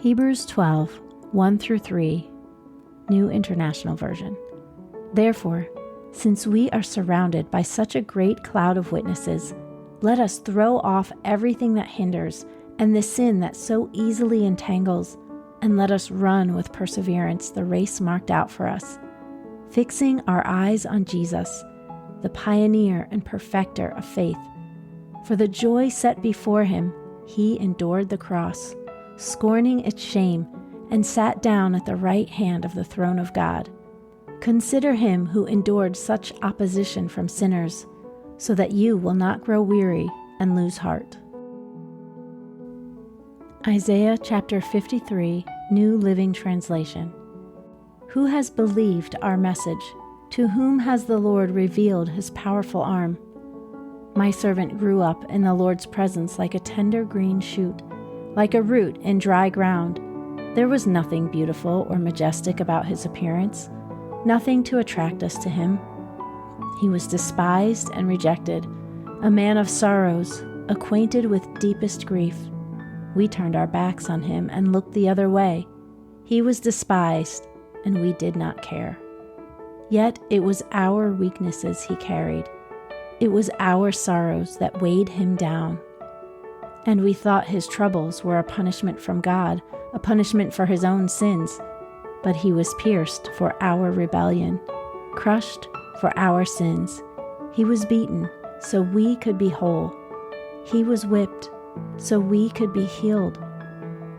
Hebrews 12, 1-3, New International Version. Therefore, since we are surrounded by such a great cloud of witnesses, let us throw off everything that hinders and the sin that so easily entangles, and let us run with perseverance the race marked out for us, fixing our eyes on Jesus, the pioneer and perfecter of faith. For the joy set before him, he endured the cross, scorning its shame, and sat down at the right hand of the throne of God. Consider him who endured such opposition from sinners, so that you will not grow weary and lose heart. Isaiah chapter 53, New Living Translation. Who has believed our message? To whom has the Lord revealed his powerful arm? My servant grew up in the Lord's presence like a tender green shoot, like a root in dry ground. There was nothing beautiful or majestic about his appearance, nothing to attract us to him. He was despised and rejected, a man of sorrows, acquainted with deepest grief. We turned our backs on him and looked the other way. He was despised, and we did not care. Yet it was our weaknesses he carried. It was our sorrows that weighed him down. And we thought his troubles were a punishment from God, a punishment for his own sins. But he was pierced for our rebellion, crushed for our sins. He was beaten so we could be whole. He was whipped so we could be healed.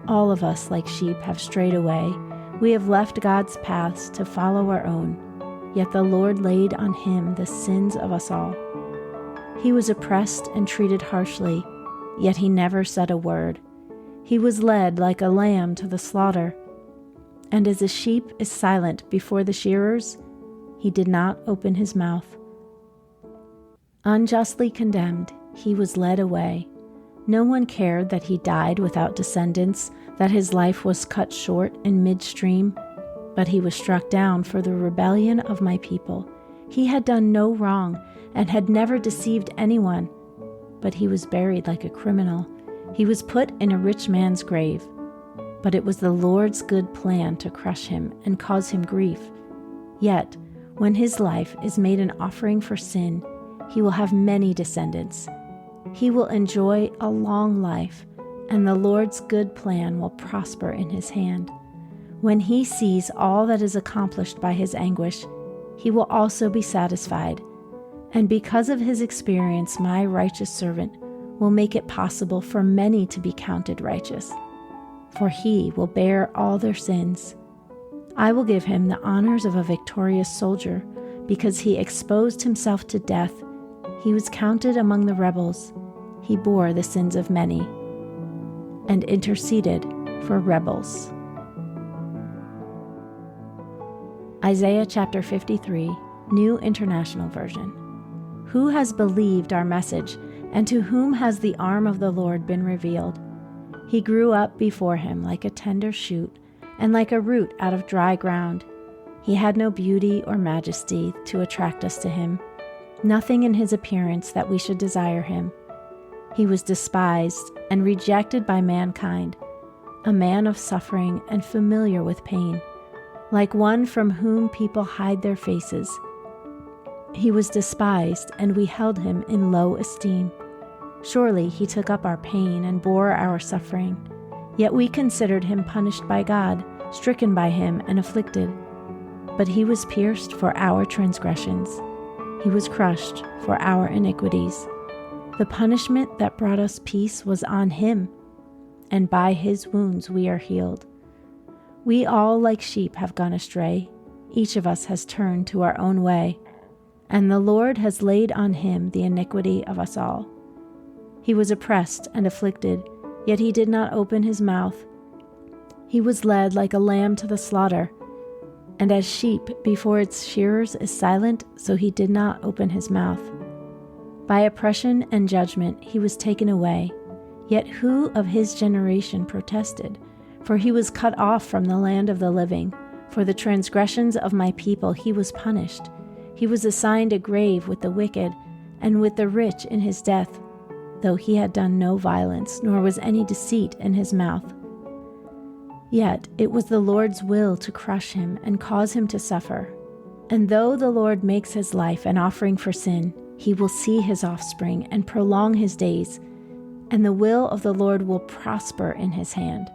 All of us, like sheep, have strayed away. We have left God's paths to follow our own. Yet the Lord laid on him the sins of us all. He was oppressed and treated harshly, yet he never said a word. He was led like a lamb to the slaughter, and as a sheep is silent before the shearers, he did not open his mouth. Unjustly condemned, he was led away. No one cared that he died without descendants, that his life was cut short in midstream, but he was struck down for the rebellion of my people. He had done no wrong and had never deceived anyone, but he was buried like a criminal. He was put in a rich man's grave, but it was the Lord's good plan to crush him and cause him grief. Yet, when his life is made an offering for sin, he will have many descendants. He will enjoy a long life, and the Lord's good plan will prosper in his hand. When he sees all that is accomplished by his anguish, he will also be satisfied. And because of his experience, my righteous servant will make it possible for many to be counted righteous, for he will bear all their sins. I will give him the honors of a victorious soldier, because he exposed himself to death. He was counted among the rebels. He bore the sins of many and interceded for rebels. Isaiah chapter 53, New International Version. Who has believed our message, and to whom has the arm of the Lord been revealed? He grew up before him like a tender shoot, and like a root out of dry ground. He had no beauty or majesty to attract us to him, nothing in his appearance that we should desire him. He was despised and rejected by mankind, a man of suffering and familiar with pain, like one from whom people hide their faces. He was despised, and we held him in low esteem. Surely he took up our pain and bore our suffering. Yet we considered him punished by God, stricken by him and afflicted. But he was pierced for our transgressions. He was crushed for our iniquities. The punishment that brought us peace was on him, and by his wounds we are healed. We all like sheep have gone astray. Each of us has turned to our own way, and the Lord has laid on him the iniquity of us all. He was oppressed and afflicted, yet he did not open his mouth. He was led like a lamb to the slaughter, and as sheep before its shearers is silent, so he did not open his mouth. By oppression and judgment he was taken away. Yet who of his generation protested? For he was cut off from the land of the living. For the transgressions of my people he was punished. He was assigned a grave with the wicked, and with the rich in his death, though he had done no violence, nor was any deceit in his mouth. Yet it was the Lord's will to crush him and cause him to suffer. And though the Lord makes his life an offering for sin, he will see his offspring and prolong his days, and the will of the Lord will prosper in his hand.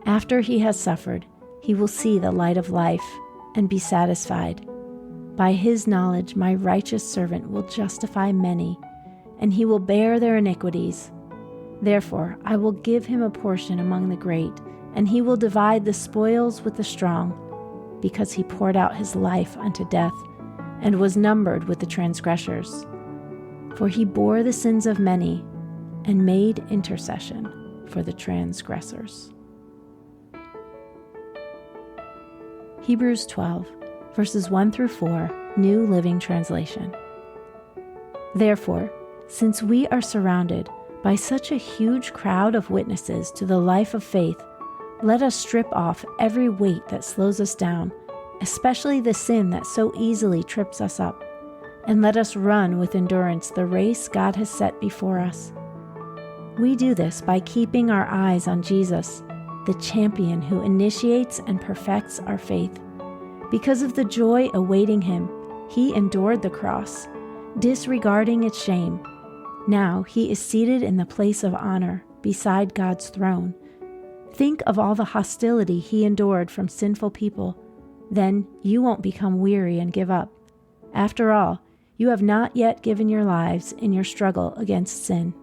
After he has suffered, he will see the light of life and be satisfied. By his knowledge my righteous servant will justify many, and he will bear their iniquities. Therefore I will give him a portion among the great, and he will divide the spoils with the strong, because he poured out his life unto death, and was numbered with the transgressors. For he bore the sins of many, and made intercession for the transgressors. Hebrews 12, verses 1 through 4, New Living Translation. Therefore, since we are surrounded by such a huge crowd of witnesses to the life of faith, let us strip off every weight that slows us down, especially the sin that so easily trips us up, and let us run with endurance the race God has set before us. We do this by keeping our eyes on Jesus, the champion who initiates and perfects our faith. Because of the joy awaiting him, he endured the cross, disregarding its shame. Now he is seated in the place of honor beside God's throne. Think of all the hostility he endured from sinful people. Then you won't become weary and give up. After all, you have not yet given your lives in your struggle against sin.